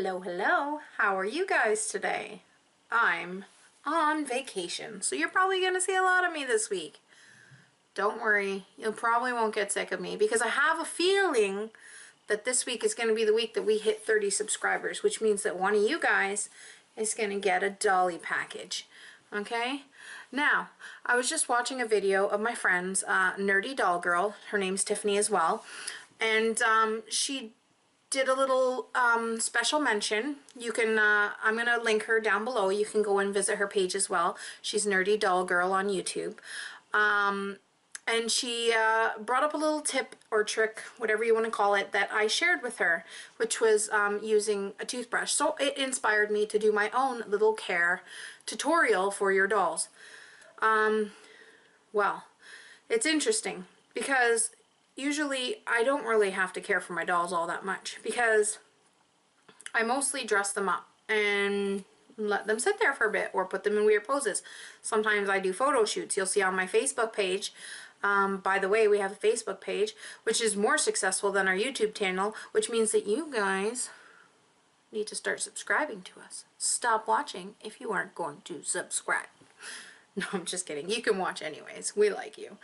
Hello, hello. How are you guys today? I'm on vacation, so you're probably going to see a lot of me this week. Don't worry, you probably won't get sick of me because I have a feeling that this week is going to be the week that we hit 30 subscribers, which means that one of you guys is going to get a dolly package. Okay? Now, I was just watching a video of my friend's NerdyDollGirl. Her name's Tiffany as well. And she did a little special mention. You can, I'm going to link her down below. You can go and visit her page as well. She's NerdyDollGirl on YouTube. And she brought up a little tip or trick, whatever you want to call it, that I shared with her, which was using a toothbrush. So it inspired me to do my own little care tutorial for your dolls. Well, it's interesting because usually I don't really have to care for my dolls all that much because I mostly dress them up and let them sit there for a bit or put them in weird poses. Sometimes I do photo shoots. You'll see on my Facebook page. By the way, we have a Facebook page which is more successful than our YouTube channel, which means that you guys need to start subscribing to us. Stop watching if you aren't going to subscribe. No, I'm just kidding. You can watch anyways. We like you.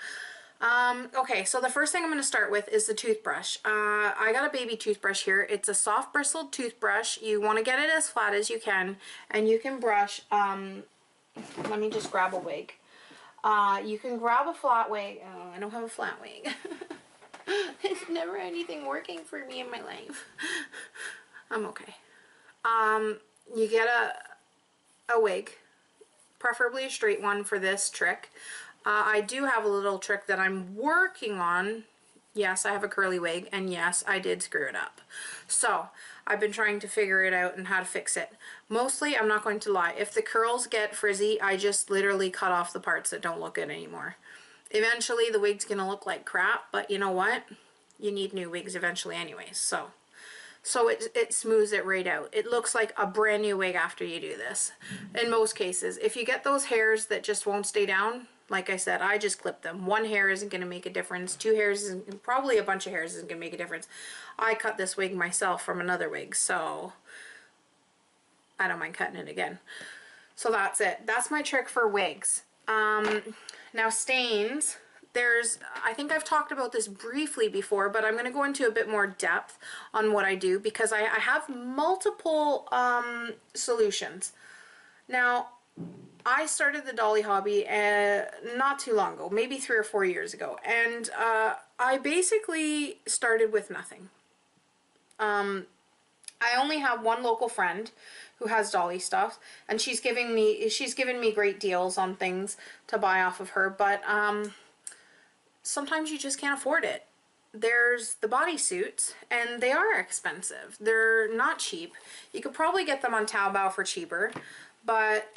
Okay, so the first thing I'm going to start with is the toothbrush. I got a baby toothbrush here. It's a soft bristled toothbrush. You want to get it as flat as you can, and you can brush, let me just grab a wig. You can grab a flat wig. Oh, I don't have a flat wig. There's never anything working for me in my life. I'm okay. You get a wig, preferably a straight one for this trick. I do have a little trick that I'm working on. Yes, I have a curly wig, and yes, I did screw it up. So, I've been trying to figure it out and how to fix it. Mostly, I'm not going to lie, if the curls get frizzy, I just literally cut off the parts that don't look good anymore. Eventually, the wig's gonna look like crap, but you know what? You need new wigs eventually anyways, so it smooths it right out. It looks like a brand new wig after you do this. In most cases, if you get those hairs that just won't stay down, like I said, I just clip them. One hair isn't going to make a difference. Two hairs, isn't, probably a bunch of hairs isn't going to make a difference. I cut this wig myself from another wig, so I don't mind cutting it again. So that's it. That's my trick for wigs. Now stains. I think I've talked about this briefly before, but I'm going to go into a bit more depth on what I do because I have multiple solutions. Now, I started the dolly hobby not too long ago, maybe 3 or 4 years ago, and I basically started with nothing. I only have one local friend who has dolly stuff, and she's given me great deals on things to buy off of her, but sometimes you just can't afford it. There's the bodysuits, and they are expensive. They're not cheap. You could probably get them on Taobao for cheaper, but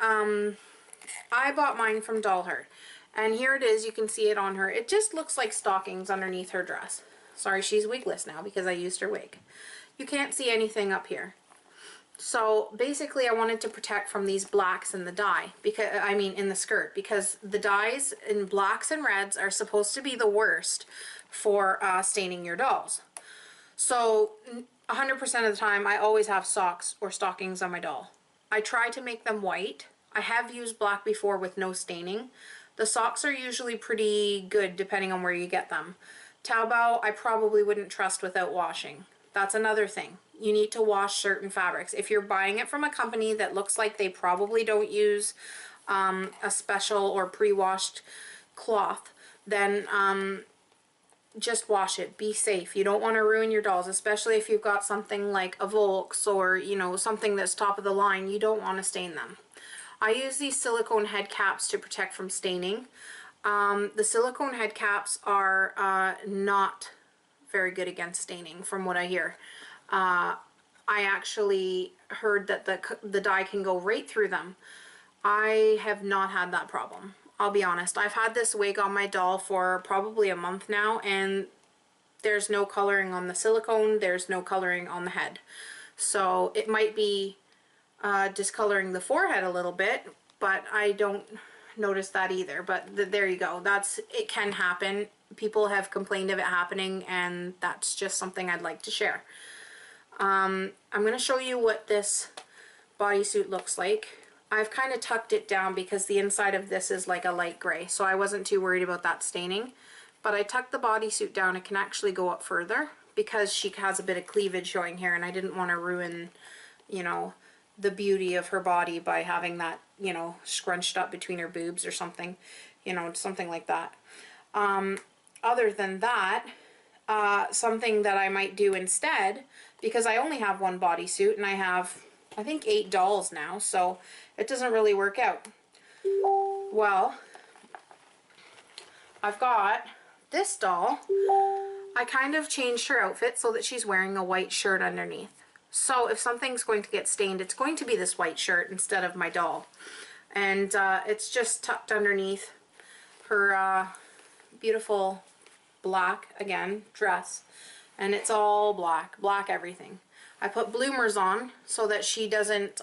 I bought mine from Doll Heart, and here it is. You can see it on her. It just looks like stockings underneath her dress. Sorry, she's wigless now because I used her wig. You can't see anything up here. So basically I wanted to protect from these blacks in the dye, because I mean in the skirt, because the dyes in blacks and reds are supposed to be the worst for staining your dolls. So 100% of the time I always have socks or stockings on my doll. I try to make them white. I have used black before with no staining. The socks are usually pretty good depending on where you get them. Taobao I probably wouldn't trust without washing. That's another thing. You need to wash certain fabrics. If you're buying it from a company that looks like they probably don't use a special or pre-washed cloth, then just wash it. Be safe. You don't want to ruin your dolls, especially if you've got something like a Volks or, you know, something that's top of the line. You don't want to stain them. I use these silicone head caps to protect from staining. The silicone head caps are not very good against staining from what I hear. I actually heard that the dye can go right through them. I have not had that problem. I'll be honest. I've had this wig on my doll for probably a month now, and there's no coloring on the silicone, there's no coloring on the head. So it might be discoloring the forehead a little bit, but I don't notice that either. But there you go. It can happen. People have complained of it happening, and that's just something I'd like to share. I'm going to show you what this bodysuit looks like. I've kind of tucked it down because the inside of this is like a light gray, so I wasn't too worried about that staining. But I tucked the bodysuit down. It can actually go up further because she has a bit of cleavage showing here, and I didn't want to ruin, you know, the beauty of her body by having that, you know, scrunched up between her boobs or something, you know, something like that. Other than that, something that I might do instead, because I only have one bodysuit and I have, I think, 8 dolls now, so it doesn't really work out. Well, I've got this doll. I kind of changed her outfit so that she's wearing a white shirt underneath. So if something's going to get stained, it's going to be this white shirt instead of my doll. And it's just tucked underneath her beautiful black, again, dress. And it's all black, black everything. I put bloomers on so that she doesn't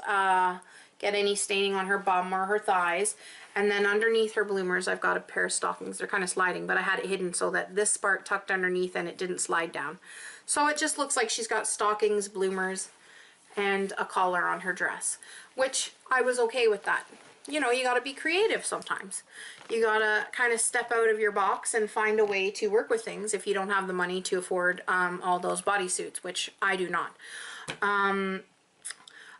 get any staining on her bum or her thighs. And then underneath her bloomers, I've got a pair of stockings. They're kind of sliding, but I had it hidden so that this part tucked underneath and it didn't slide down. So it just looks like she's got stockings, bloomers, and a collar on her dress, which I was okay with that. You know, you gotta be creative sometimes. You gotta kind of step out of your box and find a way to work with things if you don't have the money to afford all those bodysuits, which I do not.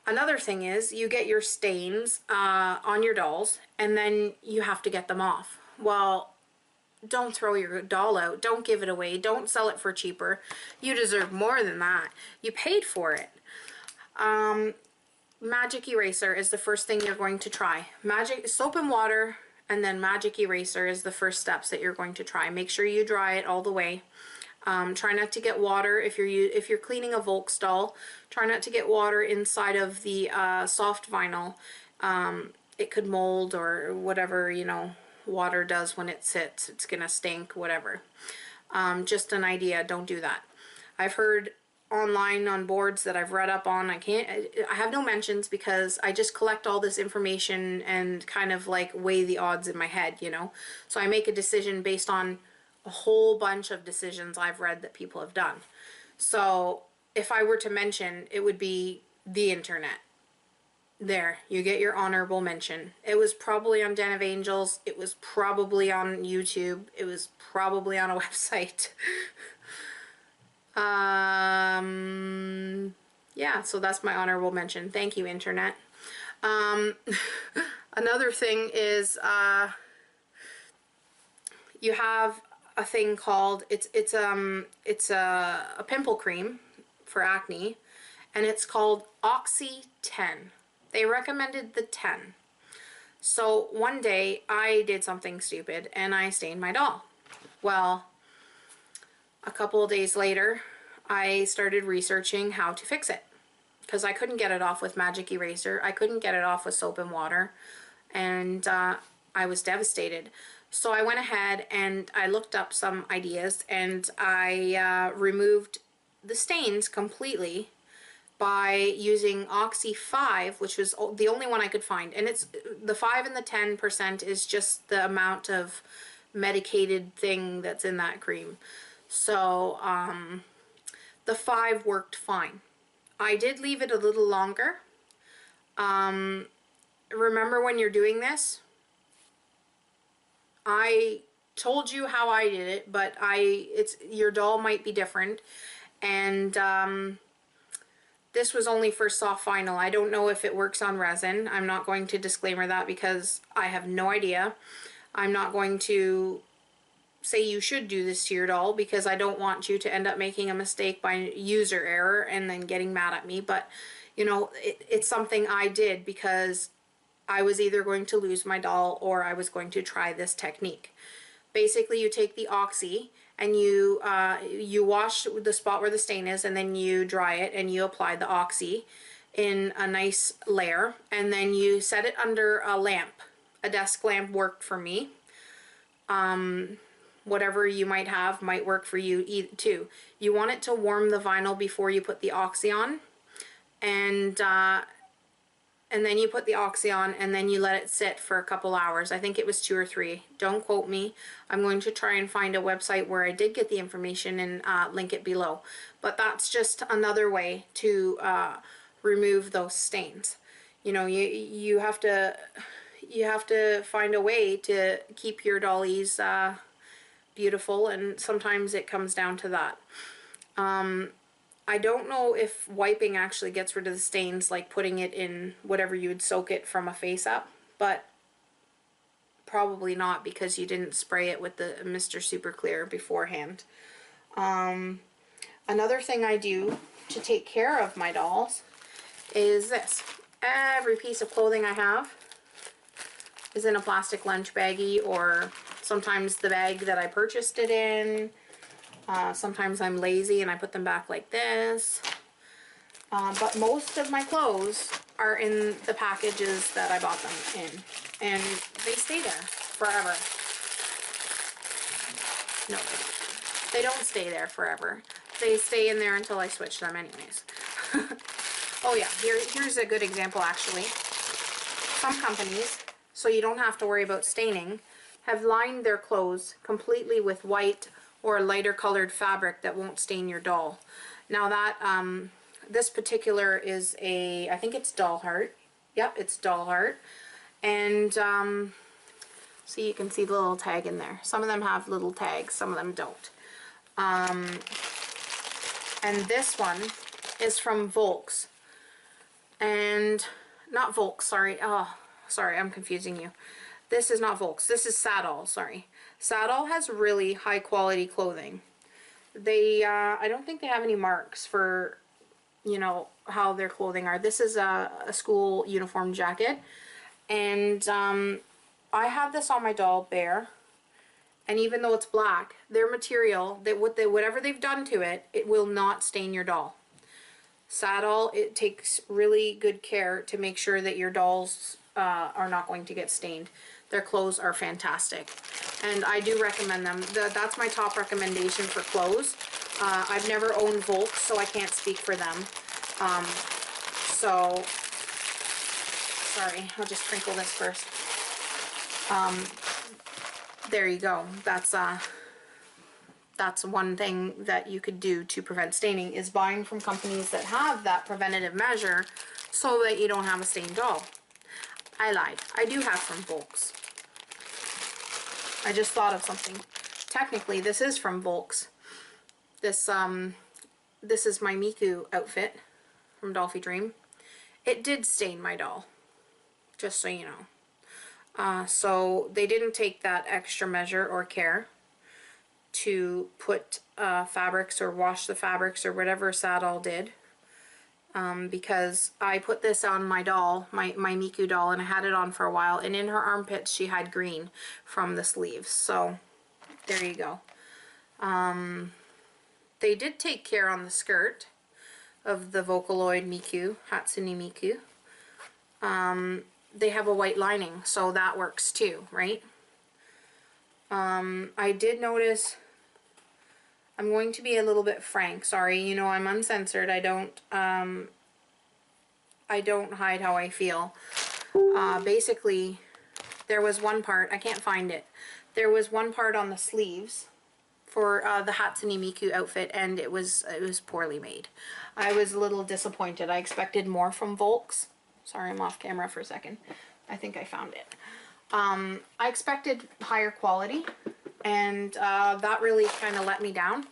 Another thing is you get your stains on your dolls and then you have to get them off. Well, don't throw your doll out. Don't give it away. Don't sell it for cheaper. You deserve more than that. You paid for it. Magic eraser is the first thing you're going to try. Magic soap and water, and then magic eraser is the first steps that you're going to try. Make sure you dry it all the way. Try not to get water if you're cleaning a Volks doll. Try not to get water inside of the soft vinyl. It could mold or whatever, you know, water does when it sits. It's gonna stink, whatever. Just an idea. Don't do that. I've heard online on boards that I've read up on. I have no mentions because I just collect all this information and kind of like weigh the odds in my head, you know. So I make a decision based on a whole bunch of decisions I've read that people have done. So if I were to mention, it would be the internet. There, you get your honorable mention. It was probably on Den of Angels. It was probably on YouTube. It was probably on a website. Yeah, so that's my honorable mention. Thank you, internet. Another thing is you have a thing called it's a pimple cream for acne, and it's called Oxy 10. They recommended the 10. So one day I did something stupid and I stained my doll. Well, a couple of days later I started researching how to fix it because I couldn't get it off with magic eraser. I couldn't get it off with soap and water, and I was devastated. So I went ahead and I looked up some ideas, and I removed the stains completely by using Oxy 5, which was the only one I could find. And it's the 5 and the 10% is just the amount of medicated thing that's in that cream. So the 5 worked fine. I did leave it a little longer. Remember, when you're doing this, I told you how I did it, but your doll might be different, and this was only for soft vinyl. I don't know if it works on resin. I'm not going to disclaimer that because I have no idea. I'm not going to say you should do this to your doll because I don't want you to end up making a mistake by user error and then getting mad at me. But, you know, it's something I did because I was either going to lose my doll or I was going to try this technique. Basically, you take the Oxy and you wash the spot where the stain is, and then you dry it and you apply the Oxy in a nice layer, and then you set it under a lamp. A desk lamp worked for me. Whatever you might have might work for you too. You want it to warm the vinyl before you put the Oxy on, and and then you put the Oxy on, and then you let it sit for a couple hours. I think it was 2 or 3. Don't quote me. I'm going to try and find a website where I did get the information and link it below. But that's just another way to remove those stains. You know, you have to find a way to keep your dollies beautiful, and sometimes it comes down to that. I don't know if wiping actually gets rid of the stains, like putting it in whatever you would soak it from a face up, but probably not, because you didn't spray it with the Mr. Super Clear beforehand. Another thing I do to take care of my dolls is this. Every piece of clothing I have is in a plastic lunch baggie, or sometimes the bag that I purchased it in. Sometimes I'm lazy and I put them back like this. But most of my clothes are in the packages that I bought them in. And they stay there forever. No, they don't stay there forever. They stay in there until I switch them anyways. Oh yeah, here's a good example actually. Some companies, so you don't have to worry about staining, have lined their clothes completely with white or lighter colored fabric that won't stain your doll. Now that, this particular is a, I think it's Doll Heart. Yep, it's Doll Heart. And, so you can see the little tag in there. Some of them have little tags, some of them don't. And this one is from Volks. And, not Volks, sorry. Oh, sorry, I'm confusing you. This is not Volks, this is Saddle, sorry. Saddle has really high quality clothing. They, I don't think they have any marks for, you know, how their clothing are. This is a school uniform jacket, and I have this on my doll, Bear, and even though it's black, their material, whatever they've done to it, it will not stain your doll. Saddle, it takes really good care to make sure that your dolls are not going to get stained. Their clothes are fantastic, and I do recommend them. That's my top recommendation for clothes. I've never owned Volks, so I can't speak for them. So, sorry, I'll just sprinkle this first. There you go. That's one thing that you could do to prevent staining, is buying from companies that have that preventative measure so that you don't have a stained doll. I lied. I do have from Volks. I just thought of something. Technically, this is from Volks. This is my Miku outfit from Dolphy Dream. It did stain my doll, just so you know. So they didn't take that extra measure or care to put fabrics or wash the fabrics or whatever Saddle did. Because I put this on my doll, my Miku doll, and I had it on for a while, and in her armpits she had green from the sleeves. So there you go. They did take care on the skirt of the Vocaloid Miku, Hatsune Miku. They have a white lining, so that works too, right? I did notice, I'm going to be a little bit frank, sorry, you know, I'm uncensored, I don't hide how I feel. Basically, there was one part, I can't find it, there was one part on the sleeves for the Hatsune Miku outfit, and it was poorly made. I was a little disappointed. I expected more from Volks. Sorry, I'm off camera for a second. I think I found it. I expected higher quality, and that really kind of let me down,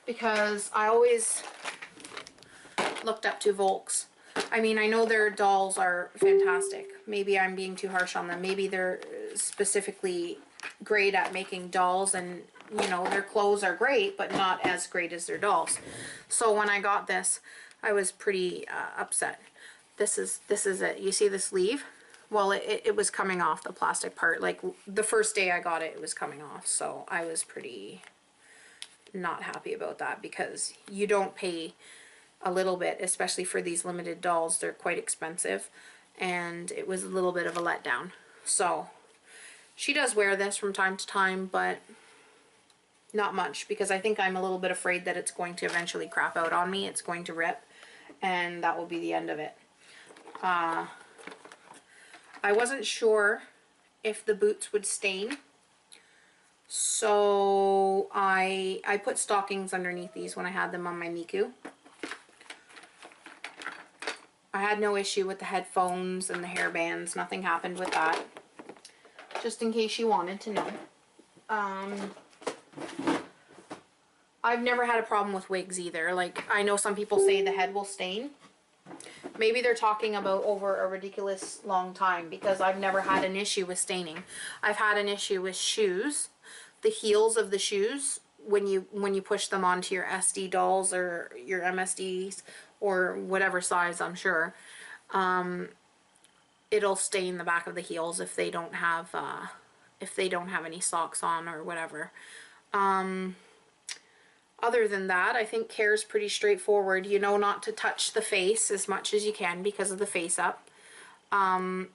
because I always looked up to Volks. I mean, I know their dolls are fantastic. Maybe I'm being too harsh on them. Maybe they're specifically great at making dolls, and you know, their clothes are great, but not as great as their dolls. So when I got this, I was pretty upset. This is it. You see the sleeve? Well, it was coming off, the plastic part. Like, the first day I got it, it was coming off. So I was pretty not happy about that, because you don't pay a little bit, especially for these limited dolls. They're quite expensive, and it was a little bit of a letdown. So she does wear this from time to time, but not much, because I think I'm a little bit afraid that it's going to eventually crap out on me. It's going to rip, and that will be the end of it. I wasn't sure if the boots would stain, so I put stockings underneath these when I had them on my Miku. I had no issue with the headphones and the hairbands. Nothing happened with that. Just in case you wanted to know. I've never had a problem with wigs either. Like, I know some people say the head will stain. Maybe they're talking about over a ridiculous long time, because I've never had an issue with staining. I've had an issue with shoes. The heels of the shoes, when you push them onto your SD dolls or your MSDs or whatever size, I'm sure, it'll stain the back of the heels if they don't have any socks on or whatever. Other than that, I think care is pretty straightforward. You know not to touch the face as much as you can because of the face up. You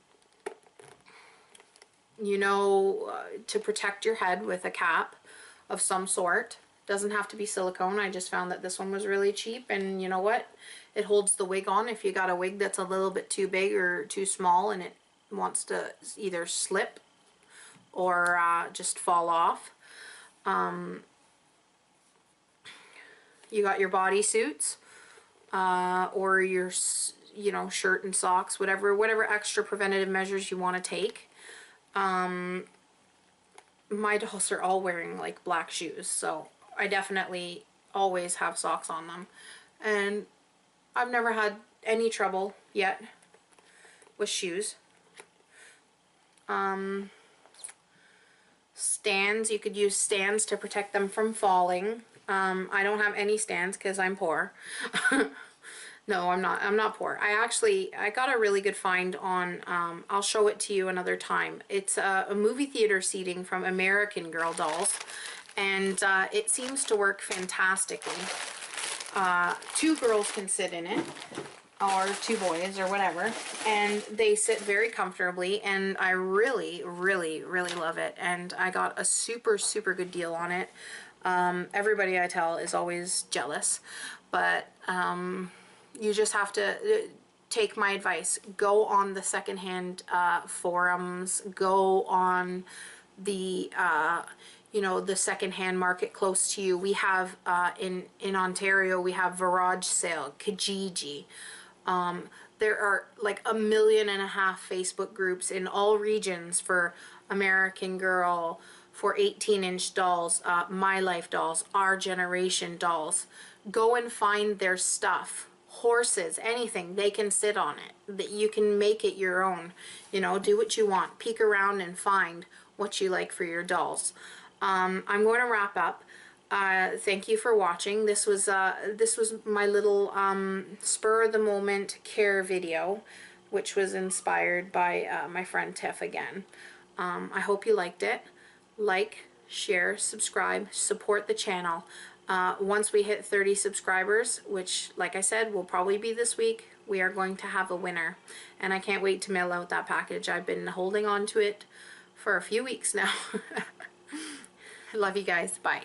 know to protect your head with a cap of some sort. Doesn't have to be silicone. I just found that this one was really cheap, and you know what? It holds the wig on if you got a wig that's a little bit too big or too small and it wants to either slip or just fall off. You got your bodysuits or your, you know, shirt and socks, whatever extra preventative measures you want to take. My dolls are all wearing like black shoes, so I definitely always have socks on them, and I've never had any trouble yet with shoes. Stands, you could use stands to protect them from falling. I don't have any stands because I'm poor. No, I'm not poor. I got a really good find on, I'll show it to you another time. It's a movie theater seating from American Girl dolls, and it seems to work fantastically. 2 girls can sit in it, or 2 boys, or whatever, and they sit very comfortably, and I really, really, really love it, and I got a super, super good deal on it. Everybody I tell is always jealous, but you just have to take my advice. Go on the secondhand forums. Go on the you know, the secondhand market close to you. We have in Ontario, we have Garage Sale, Kijiji. There are like 1.5 million Facebook groups in all regions for American Girl, for 18-inch dolls, My Life dolls, Our Generation dolls. Go and find their stuff. Horses, anything, they can sit on it. That you can make it your own. You know, do what you want. Peek around and find what you like for your dolls. I'm going to wrap up. Thank you for watching. This was my little spur of the moment care video, which was inspired by my friend Tiff again. I hope you liked it. Like, share, subscribe, support the channel. Once we hit 30 subscribers, which, like I said, will probably be this week, we are going to have a winner. And I can't wait to mail out that package. I've been holding on to it for a few weeks now. I love you guys. Bye.